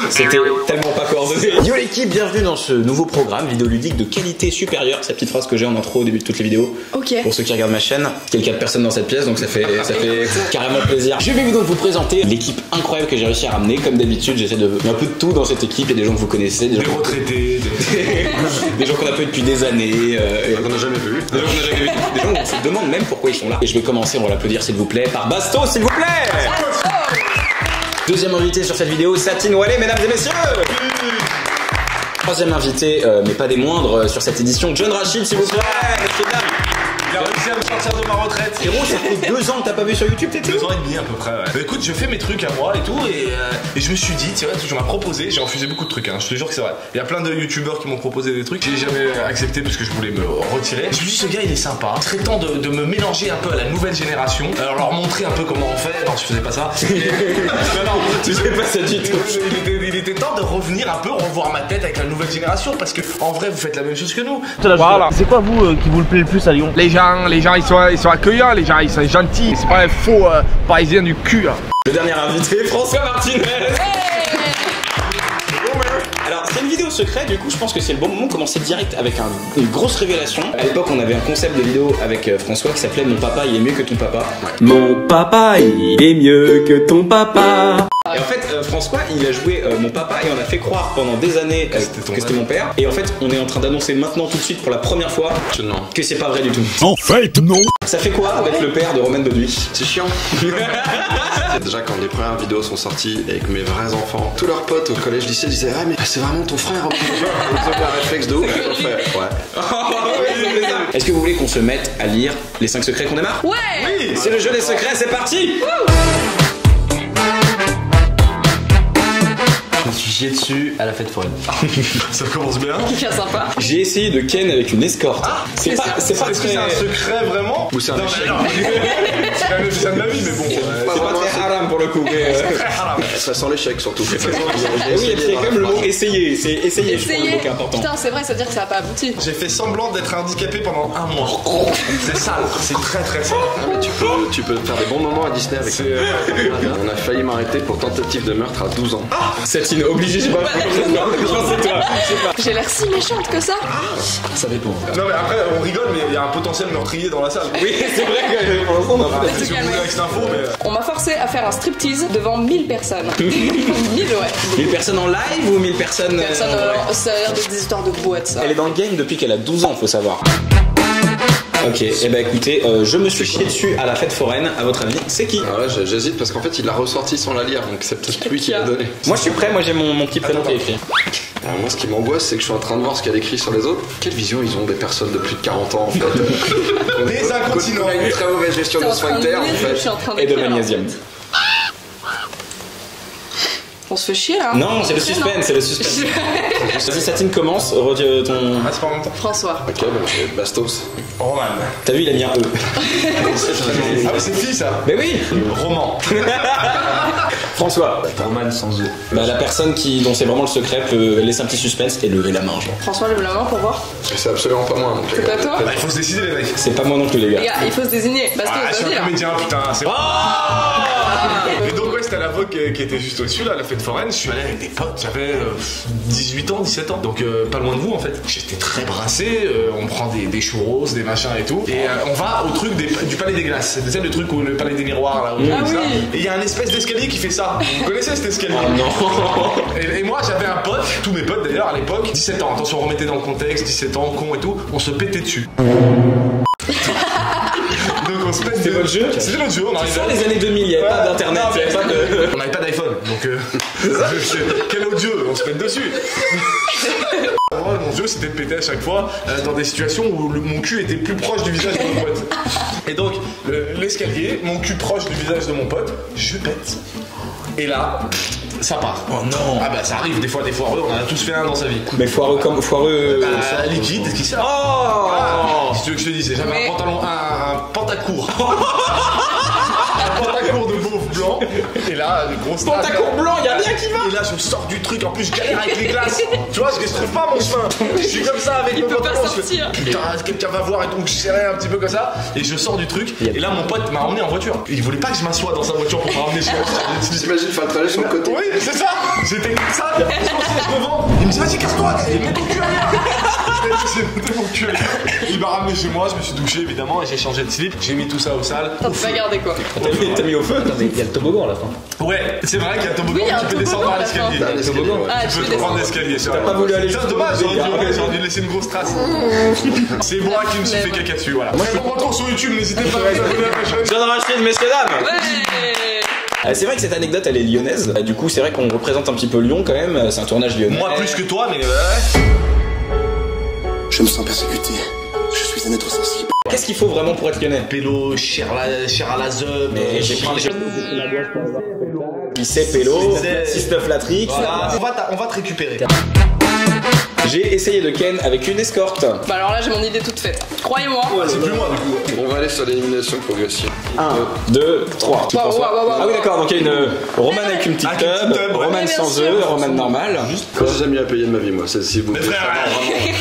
C'était tellement pas coordonné. Yo l'équipe, bienvenue dans ce nouveau programme vidéoludique de qualité supérieure. C'est la petite phrase que j'ai en intro au début de toutes les vidéos. Ok. Pour ceux qui regardent ma chaîne, il y a 4 personnes dans cette pièce, donc ça fait carrément plaisir. Je vais donc vous présenter l'équipe incroyable que j'ai réussi à ramener. Comme d'habitude, j'essaie de un peu de tout dans cette équipe. Il y a des gens que vous connaissez, des retraités, des gens qu'on a peu depuis des années, qu'on n'a jamais vu. Des gens qu'on n'a jamais vu. Des gens où on se demande même pourquoi ils sont là. Et je vais commencer, on va l'applaudir s'il vous plaît, par Basto, s'il vous plaît. Deuxième invité sur cette vidéo, Satine Wallet, mesdames et messieurs. Troisième invité, mais pas des moindres, sur cette édition, John Rachid, s'il vous plaît. Il a réussi à me sortir de ma retraite. Héros, ça fait 2 ans que t'as pas vu sur YouTube, t'étais 2 ans et demi à peu près, ouais. Bah, écoute, je fais mes trucs à moi et tout, et je me suis dit, tu vois, tu m'as proposé, j'ai refusé beaucoup de trucs, hein, je te jure que c'est vrai. Il y a plein de youtubeurs qui m'ont proposé des trucs, j'ai jamais accepté parce que je voulais me retirer. Je me suis dit, ce gars il est sympa, il serait temps de me mélanger un peu à la nouvelle génération, alors leur montrer un peu comment on fait. Non, je faisais pas ça. Non, tu fais pas ça du tout. Il était temps de revenir un peu, revoir ma tête avec la nouvelle génération, parce que en vrai, vous faites la même chose que nous. Voilà. C'est quoi vous qui vous le plaît le plus à Lyon? Les gens ils sont accueillants, les gens ils sont gentils, c'est pas un faux parisien du cul. Hein. Le dernier invité, François Martinez. Alors c'est une vidéo secrète, du coup je pense que c'est le bon moment de commencer direct avec une grosse révélation. À l'époque on avait un concept de vidéo avec François qui s'appelait Mon papa il est mieux que ton papa. Mon papa il est mieux que ton papa. Et en fait François il a joué mon papa et on a fait croire pendant des années que c'était mon père. Et en fait on est en train d'annoncer maintenant tout de suite pour la première fois que c'est pas vrai du tout. En fait non. Ça fait quoi d'être le père de Romain Baudouin? C'est chiant. Déjà quand les premières vidéos sont sorties avec mes vrais enfants, tous leurs potes au collège lycée disaient ah mais c'est vraiment ton frère. Ils ont un réflexe de ouf. Ouais. Est-ce que vous voulez qu'on se mette à lire les 5 secrets qu'on démarre? Ouais. Oui, c'est le jeu des secrets, c'est parti. Je me suis chié dessus à la fête foraine. Ça commence bien. Bien sympa. J'ai essayé de ken avec une escorte. C'est pas Est-ce très... que c'est un secret vraiment? Ou c'est un échec? C'est quand même ça de ma vie, mais bon. C'est pas très haram pour le coup. Mais Ça sent l'échec surtout. oui, et puis il y a quand même le mot essayer. C'est essayer, je trouve le mot qui est important. Putain, c'est vrai, ça veut dire que ça a pas abouti. J'ai fait semblant d'être handicapé pendant 1 mois. C'est sale, c'est très très sale. Ah, mais tu peux faire des bons moments à Disney avec ça. On a failli m'arrêter pour tentative de meurtre à 12 ans. Satine, obligé, je sais pas. Je pense que c'est toi. Je sais pas. J'ai l'air si méchante que ça. Ça dépend. Non mais après on rigole, mais il y a un potentiel meurtrier dans la salle. Oui, c'est vrai que pour l'instant on a pas. Je suis venu avec cette info, mais. On m'a forcé à faire un striptease devant 1000 personnes. 1000, ouais. 1000 personnes en live ou 1000 personnes Personne, ça a l'air d'être des histoires de boîtes, ça. Elle est dans le game depuis qu'elle a 12 ans, faut savoir. Ok, et bah écoutez, je me suis chié dessus à la fête foraine, à votre avis, c'est qui? Ah ouais, j'hésite parce qu'en fait il l'a ressorti sans la lire, donc c'est peut-être lui qui l'a donné. Moi je suis prêt, moi j'ai mon petit prénom qui est écrit. Alors moi ce qui m'angoisse c'est que je suis en train de voir ce qu'il y a écrit sur les autres. Quelle vision ils ont des personnes de plus de 40 ans en fait? Des incontinents. On a une très mauvaise gestion de sphincter en fait. Et de magnésium. On se fait chier là. Non, c'est le suspense, c'est le suspense. Vas-y, Satine commence, redis ton. Ah, c'est pas en même temps. François. Ok, donc c'est Bastos. Roman. T'as vu, il a mis un E. Ah oui, c'est fille ça. Mais oui. Roman. François. Roman sans eux. Bah la personne dont c'est vraiment le secret peut laisser un petit suspense et lever la main, genre. François, lève la main pour voir. C'est absolument pas moi. Donc, C'est pas toi? Bah, il faut se décider les mecs. C'est pas moi non plus, les Les gars. gars, il faut se désigner. Bastos, Ah, je suis vas-y un là. comédien, putain, c'est Et donc ouais, c'était à la Vogue qui était juste au-dessus là, la fête foraine. Je suis allé avec des potes, j'avais 18 ans, 17 ans, donc pas loin de vous en fait. J'étais très brassé, on prend des churros, des machins et tout, et on va au truc du Palais des Glaces. C'est le truc où le Palais des Miroirs là, où ça. oui. Et il y a un espèce d'escalier qui fait ça. Vous connaissez cet escalier? Oh non. Et moi j'avais un pote, tous mes potes d'ailleurs à l'époque, 17 ans, attention remettez dans le contexte, 17 ans, con et tout, on se pétait dessus. Donc on se pète. C'était votre jeu? C'était notre jeu, on arrivait. Sur les années 2000, il n'y avait pas d'internet, il n'y avait pas de. On n'avait pas d'iPhone, donc quel autre jeu? On se pète dessus. Moi, mon jeu c'était de péter à chaque fois dans des situations où mon cul était plus proche du visage de mon pote. Et donc l'escalier, mon cul proche du visage de mon pote, je pète. Et là, ça part. Oh non. Ah bah ça arrive des fois des foireux, on en a tous fait un dans sa vie. Mais foireux comme foireux. Liquide, qu'est-ce qui sert? Oh Ah, si tu veux que je te dise, j'avais un pantalon, un pantacourt. Un pantacourt de beauf blanc. Et là, une grosse Pantacourt blanc, y'a rien qui va. Et là, je sors du truc. En plus, je galère avec les glaces. Tu vois, je trouve pas mon chemin. Je suis comme ça avec Il le peut pas pantalon. sortir. Putain, quelqu'un va voir et donc je serrais un petit peu comme ça. Et je sors du truc. Et là, mon pote m'a emmené en voiture. Il voulait pas que je m'assoie dans sa voiture pour me ramener chez moi. T'imagines faire le trajet sur le côté. Oui, c'est ça. J'étais comme ça. Je me devant. Il me dit, vas-y, casse-toi. Mets ton cul ailleurs. J'ai mis mon cul ailleurs. Il m'a ramené chez moi. Je me suis douché évidemment et j'ai changé de slip. J'ai mis tout ça au sale. T'as pas gardé quoi? T'as mis au feu? Attends, mais il y a le toboggan à la fin. Ouais, c'est vrai qu'il y a un toboggan. Oui, il y a un Tu peux toboggan descendre à à la fin. l'escalier. T'as un escalier, ouais. Ah, Tu peux prendre l'escalier. T'as pas voulu aller C'est jusqu'au dommage, bout du délire. j'aurais dû laisser une grosse trace. C'est moi qui me suis fait caca dessus, voilà. Très bon retour sur YouTube, n'hésitez pas à vous abonner à ma chaîne. Je viens de racheter une messieurs dames. Ouais. C'est vrai que cette anecdote elle est lyonnaise. Du coup, c'est vrai qu'on représente un petit peu Lyon quand même. C'est un tournage lyonnais. Moi plus que toi, mais ouais. Je me sens persécuté. Je suis un être sensible. Qu'est-ce qu'il faut vraiment pour être lyonnais? Pélo, cher à la zeub. Mais j'ai pris lycée Pélo, 6-9 Latrix. Voilà, on va te récupérer. J'ai essayé de ken avec une escorte. Bah alors là j'ai mon idée toute faite. Croyez-moi. C'est plus moi du coup. On va aller sur l'élimination progressive. 1, 2, 3. Waouh, waouh, waouh, Ah oui d'accord, donc il y a une romane avec une petite Avec une tub, petite tub, ouais. romane Ouais, sans bien œufs, sûr. romane normale. Moi j'ai jamais eu à payer de ma vie moi. C'est si vous. Mais frère,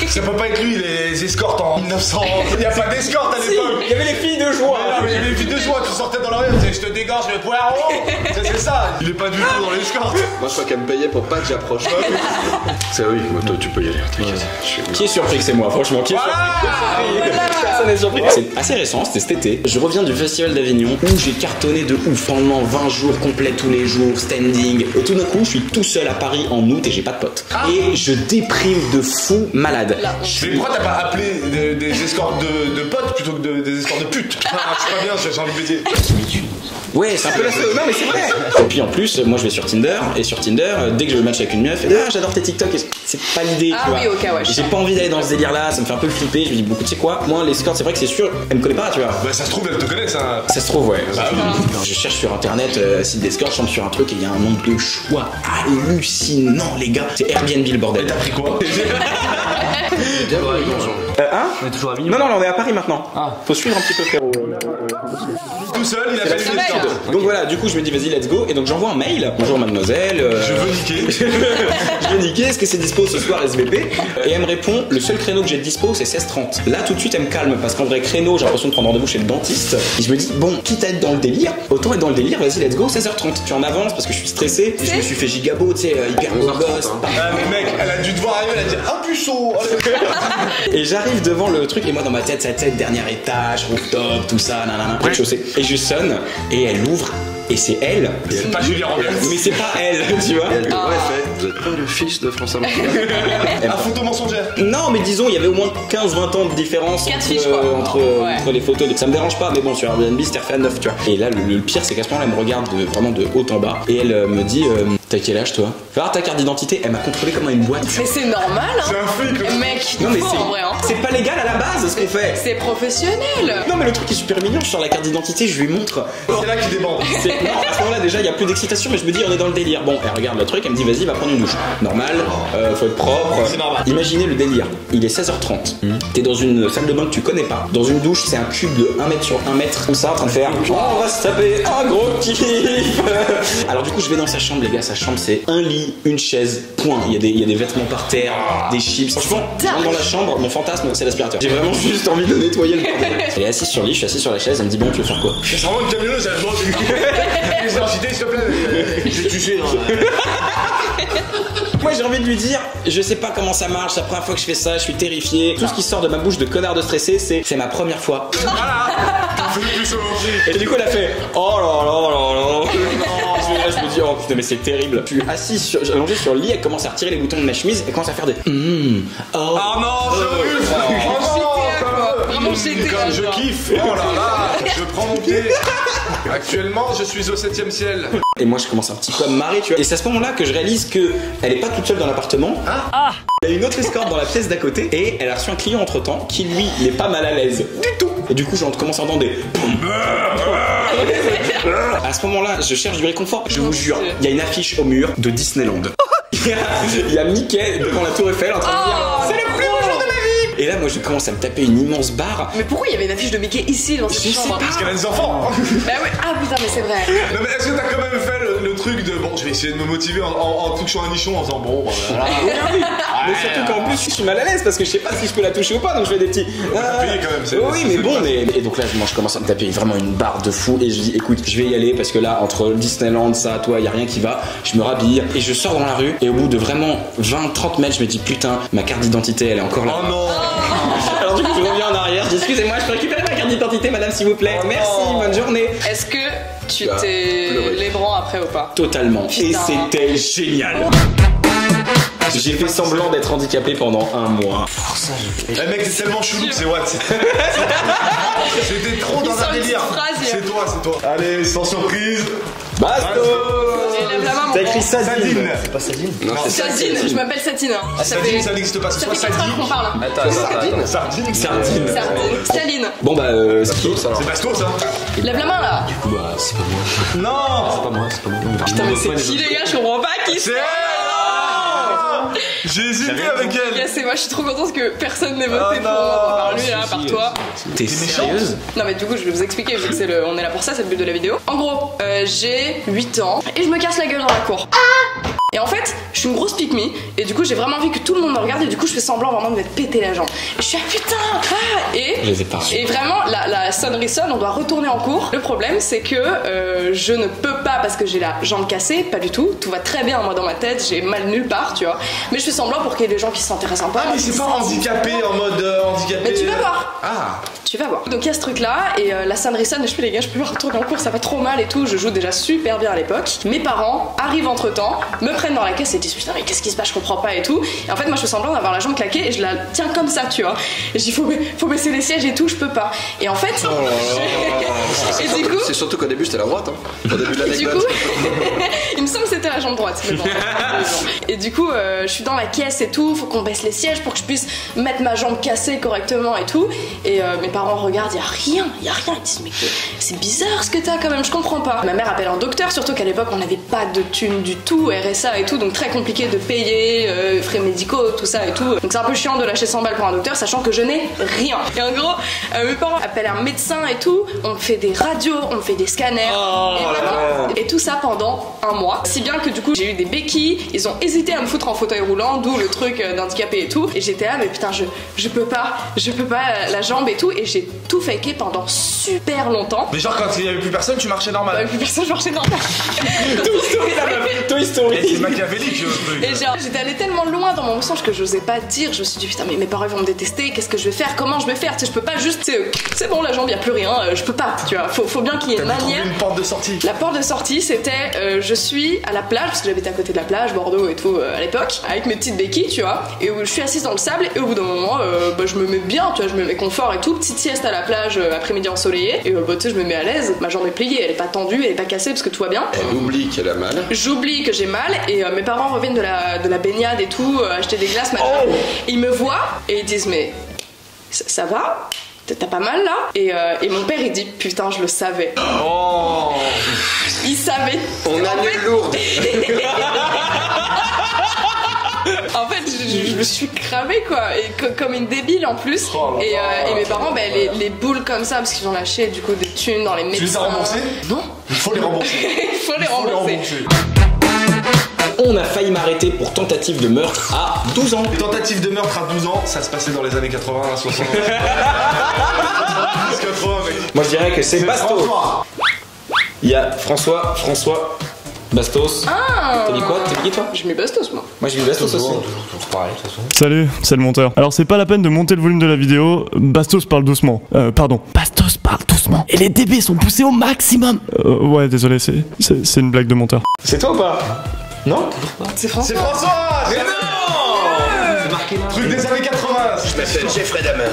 ça peut pas être lui, les escortes en 1900. Il y a pas d'escorte à l'époque. Il y avait les filles de joie. Ah, mais il y avait une fille de joie, tu sortais dans la rue, tu disais, je te dégorge le poireau. C'est ça. Il est pas du tout dans l'escorte. Moi je crois qu'elle me payait pour pas que j'approche. C'est oui, moi toi tu peux y aller. T'inquiète. Qui est surpris que c'est moi, franchement? Qui est surpris? Personne n'est surpris. C'est assez récent, c'était cet été. Je reviens du Festival d'Avignon où j'ai cartonné de ouf pendant 20 jours complets tous les jours, standing. Et tout d'un coup, je suis tout seul à Paris en août et j'ai pas de potes. Et je déprime de fou malade. Mais pourquoi t'as pas appelé des escortes de potes plutôt que des escortes de putes? Ah, c'est pas bien, j'ai envie de dire. Ouais, c'est un peu la Non, mais c'est vrai. Et puis en plus, moi je vais sur Tinder. Et sur Tinder, dès que je match avec une meuf, elle dit, ah, j'adore tes TikTok. Et c'est pas l'idée, Ah tu vois. oui, ok, ouais, je J'ai sais. pas envie d'aller dans ce délire là, ça me fait un peu flipper. Je me dis, beaucoup, tu sais quoi, moi l'escorte, c'est vrai que c'est sûr, elle me connaît pas, tu vois. Bah ça se trouve, elle te connaît ça. Ça se trouve, ouais. Bah oui. Je cherche sur internet, site d'escorte, je tombe sur un truc et il y a un nombre de choix hallucinant, les gars. C'est Airbnb le bordel. T'as pris quoi? Bien pour les gens. Hein? On est toujours à Avignon. Non, non, là, on est à Paris maintenant. Faut suivre un petit peu, frérot. Tout seul, il a fait une escorte. Donc voilà, du coup, je me dis, vas-y, let's go. Et donc, j'envoie un mail. Bonjour, mademoiselle. Je veux niquer. Je veux niquer, est-ce que c'est dispo ce soir SVP? Et elle me répond, le seul créneau que j'ai de dispo c'est 16h30. Là tout de suite elle me calme parce qu'en vrai créneau j'ai l'impression de prendre rendez-vous chez le dentiste. Et je me dis, bon, quitte à être dans le délire, autant être dans le délire, vas-y let's go, 16h30. Tu en avances parce que je suis stressé, je me suis fait gigabo, tu sais, hyper beau gosse. Ah mais mec, elle a dû te voir arriver, elle a dit un puceau. Et j'arrive devant le truc et moi dans ma tête, cette tête, dernier étage, rooftop, tout ça, nanana, rez-de-chaussée. Et je sonne et elle ouvre. Et c'est elle, C'est pas Julien Robles. mais c'est pas elle, tu vois. Elle t'aurait fait. Vous êtes pas le fils de François Martin? Elle Un photo mensongère. Non, mais disons, il y avait au moins 15-20 ans de différence Quatre entre, fiches, quoi. Ouais. entre les photos. Ça me dérange pas, mais bon, sur Airbnb, c'était refait à neuf, tu vois. Et là, le pire, c'est qu'à ce moment-là, elle me regarde vraiment de haut en bas. Et elle me dit, t'as quel âge, toi? Fais voir ta carte d'identité. Elle m'a contrôlé comme une boîte. Mais c'est normal, hein. C'est un flic. Mec, Non, mais faut, en vrai, hein. c'est pas légal à la base, ce qu'on fait. C'est professionnel. Non, mais le truc est super mignon. Sur la carte d'identité, je lui montre. C'est là qu'il débande. Non, à ce moment-là, déjà, il y a plus d'excitation, mais je me dis, on est dans le délire. Bon, elle regarde le truc, elle me dit, vas-y, va prendre une douche. Normal, faut être propre. C'est normal. Imaginez le délire. Il est 16h30. T'es dans une salle de bain que tu connais pas. Dans une douche, c'est un cube de 1 mètre sur 1 mètre, comme ça, en train de faire. Oh, on va se taper un gros kiff. Alors, du coup, je vais dans sa chambre, les gars. Sa chambre, c'est un lit, une chaise, point. Il y a des vêtements par terre, des chips. Franchement, je rentre dans la chambre, mon fantasme, c'est l'aspirateur. J'ai vraiment juste envie de nettoyer le bordel. Elle est assise sur le lit, je suis assis sur la chaise. Elle me dit, bon, tu veux faire quoi? C'est vraiment une camionneuse, elle demande les identités, s'il te plaît. J'ai touché. Moi j'ai envie de lui dire, je sais pas comment ça marche, la première fois que je fais ça, je suis terrifié. Tout ce qui sort de ma bouche de connard de stressé, c'est ma première fois. Fais le plus au. Et du coup elle a fait, oh là là là là. Là je me dis, oh putain mais c'est terrible. Je suis assis, allongé sur le lit, elle commence à retirer les boutons de ma chemise, elle commence à faire des Oh non, c'est horrible. Oh GTA, quoi. Vraiment GTA, Comme je genre. kiffe. Oh là là, je prends mon pied. Actuellement, je suis au 7ème ciel. Et moi je commence un petit peu à me marrer, tu vois. Et c'est à ce moment-là que je réalise que elle est pas toute seule dans l'appartement. Il y a une autre escorte dans la pièce d'à côté et elle a reçu un client entre temps qui lui n'est pas mal à l'aise du tout. Et du coup, je commence à entendre des. À ce moment-là, je cherche du réconfort. Je vous jure, il y a une affiche au mur de Disneyland. Il y a Mickey devant la Tour Eiffel en train de dire c'est le plus beau jour de ma vie. Et là, moi, je commence à me taper une immense barre. Mais pourquoi il y avait une affiche de Mickey ici dans cette Je sais chambre? pas. Parce qu'elle a des enfants. Bah ouais, ah putain, mais c'est vrai. Non mais est-ce que t'as quand même fait le truc de bon, je vais essayer de me motiver en touchant un nichon en faisant bon, voilà. Mais surtout qu'en plus je suis mal à l'aise parce que je sais pas si je peux la toucher ou pas, donc je fais des petits. Payer quand même, oui, mais bon, et donc là je commence à me taper vraiment une barre de fou et je dis écoute, je vais y aller parce que là entre Disneyland, ça, toi, y a rien qui va. Je me rhabille et je sors dans la rue et au bout de vraiment 20-30 mètres, je me dis putain, ma carte d'identité elle est encore là. Oh non. Alors du coup je reviens en arrière, je dis excusez-moi, je peux récupérer ma carte d'identité madame s'il vous plaît. Merci, bonne journée. Est-ce que tu t'es les bras après ou pas? Totalement. Et c'était génial. J'ai fait semblant d'être handicapé pendant un mois. Eh mec, c'est tellement chelou que c'est what. C'était trop dans un délire. C'est toi. Allez, sans surprise. Bastos. T'as écrit Sadine. C'est pas Sadine? Non, c'est Sadine, je m'appelle Sadine. Hein. Sadine, ça n'existe pas. C'est Ça soit fait 4 heures qu'on parle. Sardine. Sardine. Staline. Bon bah c'est qui? C'est Bastos, hein. Lève la main là. Du coup, bah, c'est pas moi. Non. C'est pas moi. Putain, mais c'est qui les gars? Je comprends pas qui C'est elle. J'ai hésité avec elle. Yes, et moi je suis trop contente que personne n'ait voté pour moi, par lui là, par toi. T'es sérieuse? Non mais du coup je vais vous expliquer vu que on est là pour ça, c'est le but de la vidéo. En gros, j'ai 8 ans et je me casse la gueule dans la cour. Et en fait, je suis une grosse pick-me et du coup j'ai vraiment envie que tout le monde me regarde et du coup je fais semblant vraiment de me péter la jambe. Et je suis et vraiment la sonnerie sonne, on doit retourner en cours. Le problème c'est que je ne peux pas parce que j'ai la jambe cassée, pas du tout. Tout va très bien moi dans ma tête, j'ai mal nulle part, tu vois. Mais je fais semblant pour qu'il y ait des gens qui se s'intéressent un peu. Ah mais c'est pas handicapé en mode handicapé. Mais tu vas voir. Ah. Tu vas voir. Donc il y a ce truc là et la sonnerie sonne et je fais les gars, je peux pas retourner en cours, ça va trop mal et tout. Je joue déjà super bien à l'époque. Mes parents arrivent entre temps, me prennent dans la caisse et disent putain mais qu'est-ce qui se passe, je comprends pas et tout. Et en fait moi je fais semblant d'avoir la jambe claquée et je la tiens comme ça, tu vois. Et je dis faut baisser les sièges et tout, je peux pas. Et en fait et du coup c'est surtout qu'au début c'était la droite, hein. Au début de l'anecdote. Du coup il me semble que c'était la jambe droite. Mais bon, et du coup je suis dans la caisse et tout, faut qu'on baisse les sièges pour que je puisse mettre ma jambe cassée correctement et tout. Et mes parents regardent, y a rien. Ils disent mais c'est bizarre ce que t'as quand même, je comprends pas. Ma mère appelle un docteur, surtout qu'à l'époque on n'avait pas de thunes du tout, RSA et tout, donc très compliqué de payer, frais médicaux, tout ça et tout. Donc c'est un peu chiant de lâcher 100 balles pour un docteur, sachant que je n'ai rien. Et en gros, mes parents appellent un médecin et tout, on me fait des radios, on me fait des scanners, et tout ça pendant un mois. Si bien que du coup j'ai eu des béquilles, ils ont hésité à me foutre en fauteuil roulant, d'où le truc d'handicapé et tout. Et j'étais là, mais putain, je peux pas la jambe et tout, et j'ai tout faké pendant super longtemps. Mais genre quand il y avait plus personne, tu marchais normal. Il y avait plus personne, je marchais normal. Toy Story. C'est machiavélique le truc. Et genre j'étais allée tellement loin dans mon mensonge que j'osais pas dire. Je me suis dit putain mais mes parents vont me détester, qu'est-ce que je vais faire, comment je vais faire, tu sais je peux pas juste c'est bon la jambe y a plus rien, je peux pas, tu vois, faut bien qu'il y ait une manière. Une porte de sortie. La porte de sortie c'était je suis à la plage parce que j'habitais à côté de la plage, Bordeaux et tout à l'époque, avec mes petites béquilles tu vois, et où je suis assise dans le sable et au bout d'un moment je me mets bien, tu vois, je me mets confort et tout, petite sieste à la plage après-midi ensoleillé et tu sais je me mets à l'aise, ma jambe est pliée, elle est pas tendue, elle est pas cassée parce que tout va bien. Elle oublie qu'elle a mal. J'oublie que j'ai mal et mes parents reviennent de la baignade et tout, acheter des glaces, machin. Ils me voient et ils disent mais ça va? T'as pas mal là? Et mon père il dit putain je le savais. Oh. Il savait. On annule lourde. En fait, je me suis cramée quoi, et comme une débile en plus. Et mes parents, les boules comme ça, parce qu'ils ont lâché du coup des thunes dans les médecins. Tu les as remboursés? Non. Il faut les rembourser. Il faut les rembourser. On a failli m'arrêter pour tentative de meurtre à 12 ans. Les tentatives de meurtre à 12 ans, ça se passait dans les années 80, 60. 80, mec. Moi je dirais que c'est Bastos. Il y a François, Bastos. Ah. T'as dit quoi? T'as dit toi? J'ai mis Bastos moi. Moi j'ai mis Bastos aussi. Toujours pareil, de toute façon. Salut, c'est le monteur. Alors c'est pas la peine de monter le volume de la vidéo, Bastos parle doucement. Pardon. Bastos parle doucement. Et les dB sont poussés au maximum. Ouais, désolé, c'est une blague de monteur. C'est toi ou pas? Non? C'est François. C'est François. Mais non! C'est marqué là. Truc des années 80. Je m'appelle Jeffrey Dahmer.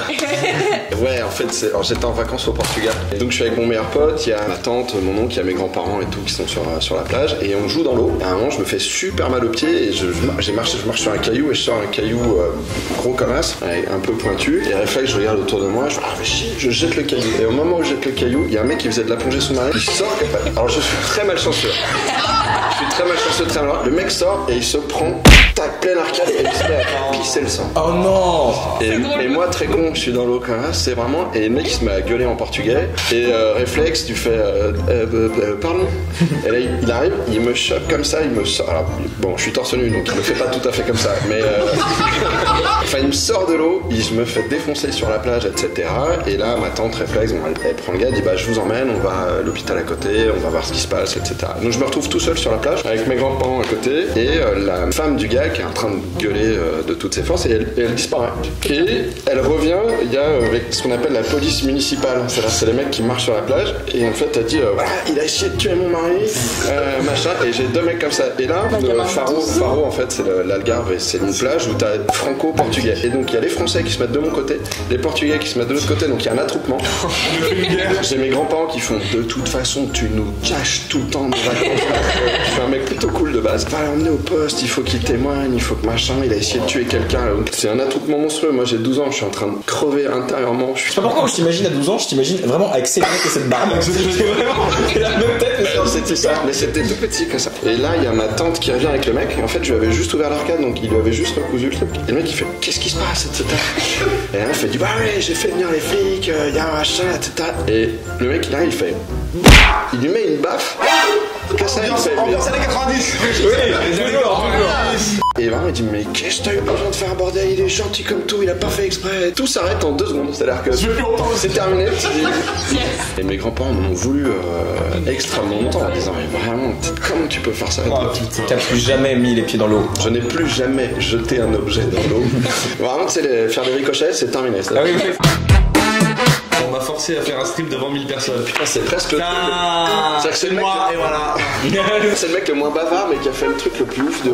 Ouais, en fait, alors j'étais en vacances au Portugal. Et donc je suis avec mon meilleur pote, il y a ma tante, mon oncle, il y a mes grands-parents et tout qui sont sur la plage. Et on joue dans l'eau. Et à un moment, je me fais super mal au pied et je marche sur un caillou et je sors un caillou gros comme as, un peu pointu. Et réflexe, je regarde autour de moi, je jette le caillou. Et au moment où je jette le caillou, il y a un mec qui faisait de la plongée sous-marine. Il sort. Alors je suis très malchanceux. Le mec sort et il se prend tac plein arcade et il se met à pissé le sang. Oh non. Et moi, très con, je suis dans l'eau comme ça, c'est vraiment. Et le mec, il se met à gueuler en portugais. Et réflexe, tu fais pardon. Et là, il arrive, il me chope comme ça, il me sort. Alors, bon, je suis torse nu, donc il me fait pas tout à fait comme ça. Mais. Enfin, il me sort de l'eau, je me fais défoncer sur la plage, etc. Et là, ma tante réflexe, bon, elle prend le gars, elle dit bah, je vous emmène, on va à l'hôpital à côté, on va voir ce qui se passe, etc. Donc, je me retrouve tout seul sur la plage, avec mes grands-parents à côté, et la femme du gars qui est en train de gueuler de toutes ses forces, et elle disparaît. Et elle revient, il y a avec ce qu'on appelle la police municipale, c'est-à-dire c'est les mecs qui marchent sur la plage, et en fait elle dit voilà, il a essayé de tuer mon mari, machin, et j'ai deux mecs comme ça. Et là, Faro en fait c'est l'Algarve, et c'est une plage où t'as franco-portugais, et donc il y a les Français qui se mettent de mon côté, les Portugais qui se mettent de l'autre côté, donc il y a un attroupement. J'ai mes grands-parents qui font de toute façon tu nous caches tout le temps nos vacances. Je suis un mec plutôt cool de base, va l'emmener au poste, il faut qu'il témoigne, il faut que machin, il a essayé de tuer quelqu'un. C'est un attroupement monstrueux. Moi j'ai 12 ans, je suis en train de crever intérieurement. Je sais pas pourquoi je t'imagine à 12 ans, je t'imagine vraiment avec ces mecs et cette barbe. C'est vraiment la même tête. C'était ça, mais c'était tout petit que ça. Et là il y a ma tante qui revient avec le mec, et en fait je lui avais juste ouvert l'arcade, donc il lui avait juste recousu le truc. Et le mec il fait qu'est-ce qui se passe, etc. Et là il fait bah ouais, j'ai fait venir les flics, il y a un machin, etc. Et le mec il arrive, il fait il lui met une baffe. Ambiance années 90. Et vraiment il dit mais qu'est-ce que t'as eu besoin de faire un bordel, il est gentil comme tout, il a pas fait exprès. Tout s'arrête en 2 secondes, c'est-à-dire que c'est terminé. Et mes grands-parents m'ont voulu extrêmement longtemps en disant mais vraiment comment tu peux faire ça? T'as plus jamais mis les pieds dans l'eau? Je n'ai plus jamais jeté un objet dans l'eau. Vraiment tu sais faire des ricochets c'est terminé. Ah oui. On m'a forcé à faire un strip devant 1000 personnes. Putain, c'est presque le truc. C'est-à-dire que c'est le mec. Et voilà. C'est le mec le moins bavard, mais qui a fait le truc le plus ouf de.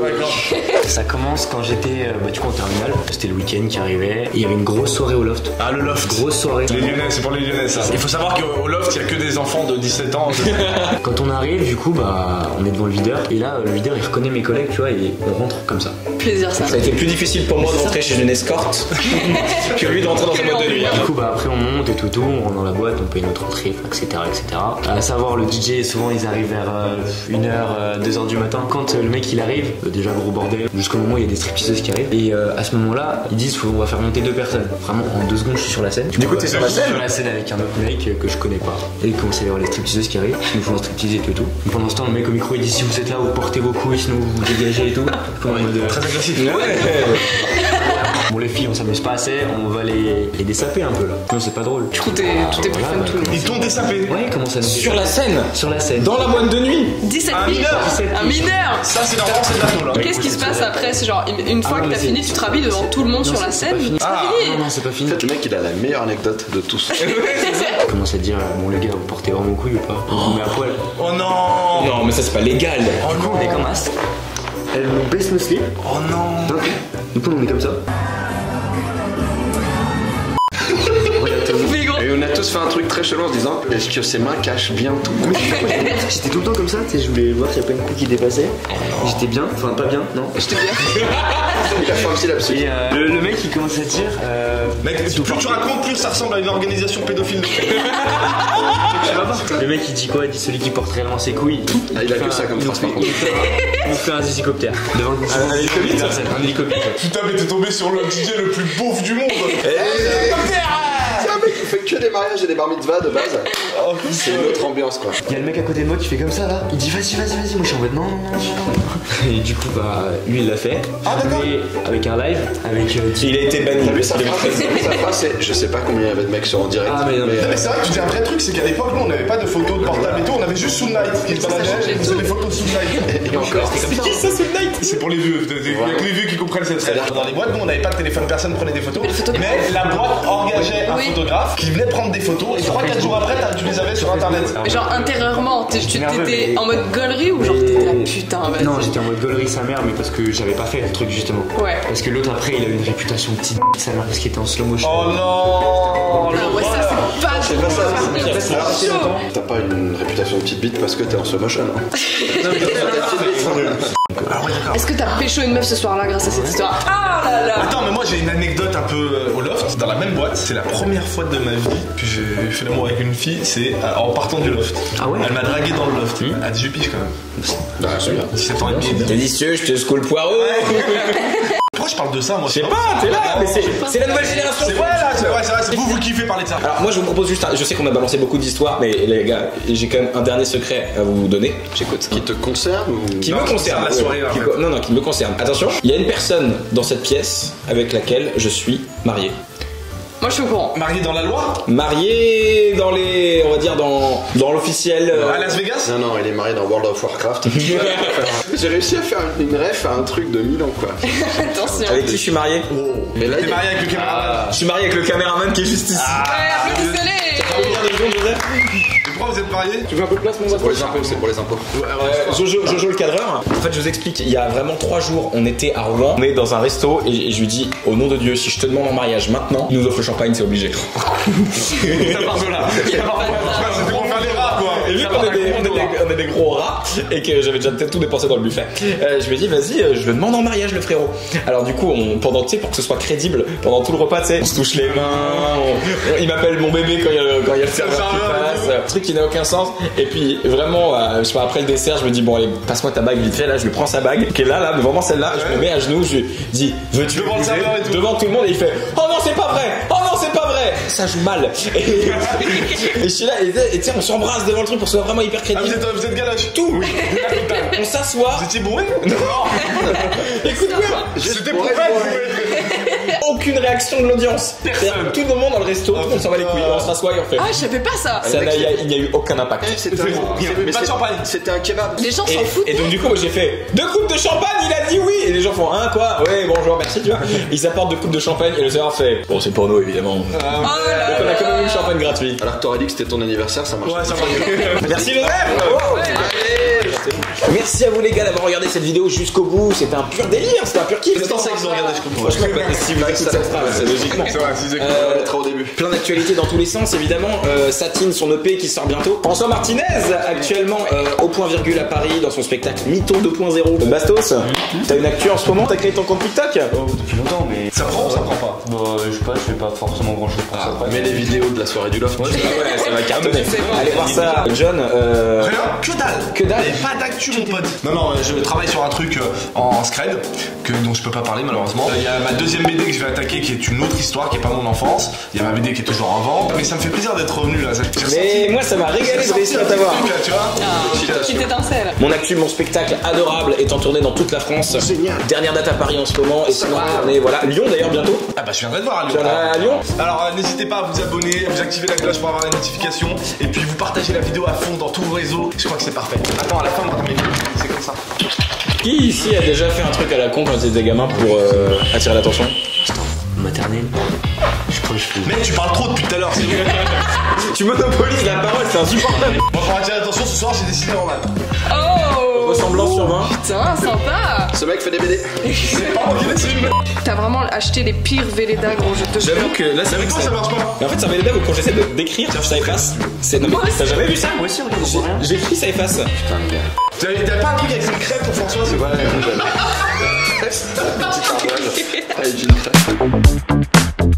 Ça commence quand j'étais du coup en terminale. C'était le week-end qui arrivait. Et il y avait une grosse soirée au loft. Ah, le loft. Grosse soirée. Les Lyonnais, c'est pour les Lyonnais ça. Il faut savoir qu'au loft, il y a que des enfants de 17 ans. Quand on arrive, du coup, bah, on est devant le videur. Et là, le videur, il reconnaît mes collègues, tu vois, et on rentre comme ça. Plaisir ça. Ça a été plus difficile pour moi de rentrer chez une escorte que lui de rentrer dans sa boîte de nuit. Du coup, bah, après, on monte et tout, on rentre dans la boîte, on paye notre entrée, etc., etc. À savoir, le DJ, souvent, ils arrivent vers 1h, 2h du matin. Quand le mec, il arrive, déjà gros bordel, jusqu'au moment où il y a des stripteaseuses qui arrivent. Et à ce moment-là, ils disent, on va faire monter 2 personnes. Vraiment, en 2 secondes, je suis sur la scène. Du coup, t'es sur la scène? Sur la scène avec un autre mec que je connais pas. Et il commence à y avoir les stripteaseuses qui arrivent, qui nous font un striptease et tout. Et pendant ce temps, le mec au micro, il dit, si vous êtes là, vous portez vos couilles, sinon vous vous dégagez et tout. Très agressif. Bon, les filles, on s'amuse pas assez, on va les dessaper un peu là. Non, c'est pas drôle. Tout est plus fun, tout le monde. Ils t'ont dessapé. Ouais, comment ça nous Sur la scène? Sur la scène. Dans la boîte de nuit? 17 Un 000. mineur. Un mineur. Ça, c'est normalement, c'est de bateau là. Qu'est-ce qui se passe après? C'est genre, une fois que t'as fini, tu te rhabilles devant tout le monde sur la scène? C'est pas fini. Non, c'est pas fini. En fait, le mec, il a la meilleure anecdote de tous. On commence à dire, bon, les gars, vous portez vraiment couilles ou pas? On vous met à poil. Oh non. Non, mais ça c'est pas légal. Oh Du coup, on est comme as. Elle nous baisse le slip. Oh non. Du coup, on est comme ça. Et on a tous fait un truc très chelou en se disant est-ce que ses mains cachent bien tout? J'étais tout le temps comme ça, tu sais, je voulais voir s'il n'y a pas une couille qui dépassait. J'étais bien, enfin pas bien, non. J'étais bien. Il a fait un petit lapsus. Et le mec il commence à dire Mec, plus tu racontes, plus ça ressemble à une organisation pédophile. le mec il dit quoi? Il dit celui qui porte réellement ses couilles. Ah, il a que ça comme phrase par contre. Il nous fait un hélicoptère. Devant le Un hélicoptère. Un hélicoptère. Putain, mais t'es tombé sur le DJ le plus beauf du monde. C'est un mec qui fait que des mariages et des bar mitzvahs de base. C'est une autre ambiance quoi. Il y a le mec à côté de moi qui fait comme ça là. Il dit vas-y. Moi je suis en mode non. Et du coup bah lui il l'a fait. Mais avec un live, avec Il a été banni. Lui, sa phrase, c'est je sais pas combien il y avait de mecs sur en direct. Ah mais non Non, mais c'est vrai que tu dis un vrai truc, c'est qu'à l'époque, nous on n'avait pas de photos de portable et tout, on avait juste Soul Night qui se baladait et faisait des photos de Soul Night. Et encore, C'est qui ça, Soul Night? C'est pour les vieux, il y a que les vieux qui comprennent cette scène. Dans les boîtes, nous on n'avait pas de téléphone, personne prenait des photos. Mais la boîte engageait un photographe qui venait prendre des photos et 3-4 jours après, tu les avais sur internet. Mais genre intérieurement, t'étais en mode gaulerie ou genre t'étais là putain, vas-y. Non, j'étais en mode gaulerie sa mère, mais parce que j'avais pas fait le truc justement. Ouais. Parce que l'autre après, il avait une réputation de petite sa mère parce qu'il était en slow motion. Oh non. Non, ouais, ça c'est pas c'est pas ça. Alors, c'est chaud. T'as pas une réputation de petite bite parce que t'es en slow motion. Hein. Est-ce que t'as pécho une meuf ce soir-là grâce à cette histoire? Ah là là. Attends, mais moi j'ai une anecdote un peu au loft, dans la même boîte. C'est la première fois de ma vie que j'ai fait l'amour avec une fille, c'est en partant du loft. Ah ouais? Elle m'a dragué dans le loft, à 18 piges quand même. Bah, c'est bien. 17 ans et demi. Délicieux, je te secoue le poireau. Pourquoi je parle de ça, moi? Je sais pas, t'es là, mais c'est la nouvelle génération. C'est vrai, là, c'est vrai, c'est vrai. Vous kiffez parler de ça. Alors moi je vous propose juste, je sais qu'on a balancé beaucoup d'histoires, mais les gars, j'ai quand même un dernier secret à vous donner. J'écoute. Qui te concerne ou... Qui me concerne. la soirée, Qui me concerne. Attention, il y a une personne dans cette pièce avec laquelle je suis marié. Moi je suis au courant. Marié dans la loi? Marié dans les, on va dire dans l'officiel. À Las Vegas? Non, il est marié dans World of Warcraft. J'ai réussi à faire une ref à un truc de 1000 ans, quoi. Attention. Avec qui je suis marié? Mais là, T'es marié avec le caméraman? Je suis marié avec le caméraman qui est juste ici. Ouais, applaudissez-les. Pourquoi vous êtes mariés? Tu veux un peu de place, mon c'est pour les impôts, c'est pour les impôts. Jojo le cadreur. En fait, je vous explique, il y a vraiment 3 jours, on était à Rouen, on est dans un resto et je lui dis, au nom de Dieu, si je te demande en mariage maintenant, il nous offre le champagne, c'est obligé. Ça part de là. C'était pour faire les rats, quoi. Et vu qu'on est des gros rats et que j'avais déjà peut-être tout dépensé dans le buffet, je lui ai dit, vas-y, je le demande en mariage, le frérot. Alors du coup, pendant, tu sais, pour que ce soit crédible, pendant tout le repas, tu sais, on se touche les mains, il m'appelle mon bébé quand il y a le serveur qui passe, truc qui n'a aucun sens. Et puis vraiment, je sais pas, après le dessert, je me dis, bon allez, passe-moi ta bague vite fait. Là, je lui prends sa bague, qui est là, mais vraiment celle-là, je me mets à genoux, je lui dis, veux-tu devant tout le monde, et il fait, oh non, c'est pas vrai, oh non, c'est pas vrai, ça joue mal. Et je suis là, et tu sais, on s'embrasse devant le truc pour que ce soit vraiment hyper crédible. Ah, vous êtes galoche? Tout, oui. On s'assoit. Vous étiez bourré? Non. Écoute-moi, c'était pour aucune réaction de l'audience. Tout le monde dans le resto, tout le monde s'en va les couilles. On s'assoit et on fait. Ah, je savais pas ça. Il n'y a eu aucun impact. Mais pas de champagne. C'était un kebab. Les gens s'en foutent. Et donc du coup, moi, j'ai fait 2 coupes de champagne. Il a dit oui. Et les gens font quoi? Ouais, bonjour, merci, tu vois. Ils apportent 2 coupes de champagne et le serveur fait. Bon, c'est pour nous évidemment. Donc on a quand même eu le champagne gratuit. Alors que t'aurais dit que c'était ton anniversaire, ça marche. Ouais, ça marche. Merci Joseph. Merci à vous les gars d'avoir regardé cette vidéo jusqu'au bout. C'était un pur délire, c'était un pur kiff. C'est pour ça qu'ils ont regardé, je comprends. Franchement, si vous écoutez cette phrase, c'est logiquement. On mettra au début. Plein d'actualités dans tous les sens, évidemment. Satine, son EP qui sort bientôt. François Martinez, actuellement au point virgule à Paris dans son spectacle Mytho 2.0. Bastos, t'as une actu en ce moment? T'as créé ton compte TikTok? Depuis longtemps, mais. Ça prend ou ça prend pas? Je sais pas, je fais pas forcément grand chose pour ça. Mais les vidéos de la soirée du loft. Ouais, ça va cartonner. Allez voir ça, John. Rien, que dalle. Que dalle. Et pas d'actu, mon pote. Non, je travaille sur un truc en scred dont je peux pas parler malheureusement. Il y a ma deuxième BD que je vais attaquer qui est une autre histoire qui est pas mon enfance. Il y a ma BD qui est toujours en vente. Mais ça me fait plaisir d'être revenu là. Mais moi ça m'a régalé de réussir à t'avoir. Tu vois? Petite étincelle. Mon actu, mon spectacle adorable est en tournée dans toute la France. Génial. Dernière date à Paris en ce moment. Et sinon, on est voilà. Lyon d'ailleurs bientôt. Ah bah je viendrai te voir à Lyon. Tu viendras à Lyon. Alors n'hésitez pas à vous abonner, à vous activer la cloche pour avoir les notifications. Et puis vous partagez la vidéo à fond dans tous vos réseaux. Je crois que c'est parfait. Attends, à la fin, c'est comme ça. Qui ici a déjà fait un truc à la con quand ils étaient gamins pour attirer l'attention? Maternelle. Je crois que je fais. Mec, tu parles trop depuis tout à l'heure, c'est vrai. Tu monopolises la parole, c'est insupportable. Moi, pour attirer l'attention, ce soir, j'ai décidé en maths. Oh! Ressemblance sur 20. Putain, sympa! Ce mec fait des BD. C'est pas moi qui décide. T'as vraiment acheté les pires Véleda, gros, je te jure. J'avoue que là, c'est vrai que Pourquoi ça marche pas? Mais en fait, c'est un Véleda où quand j'essaie de décrire, ça efface. C'est. Non, mais t'as jamais vu ça? Moi aussi, regarde, on voit rien. J'écris, ça efface. Putain, le gars. T'avais pas un truc avec une crêpe pour François? C'est vrai. Petite ardoise avec une crêpe.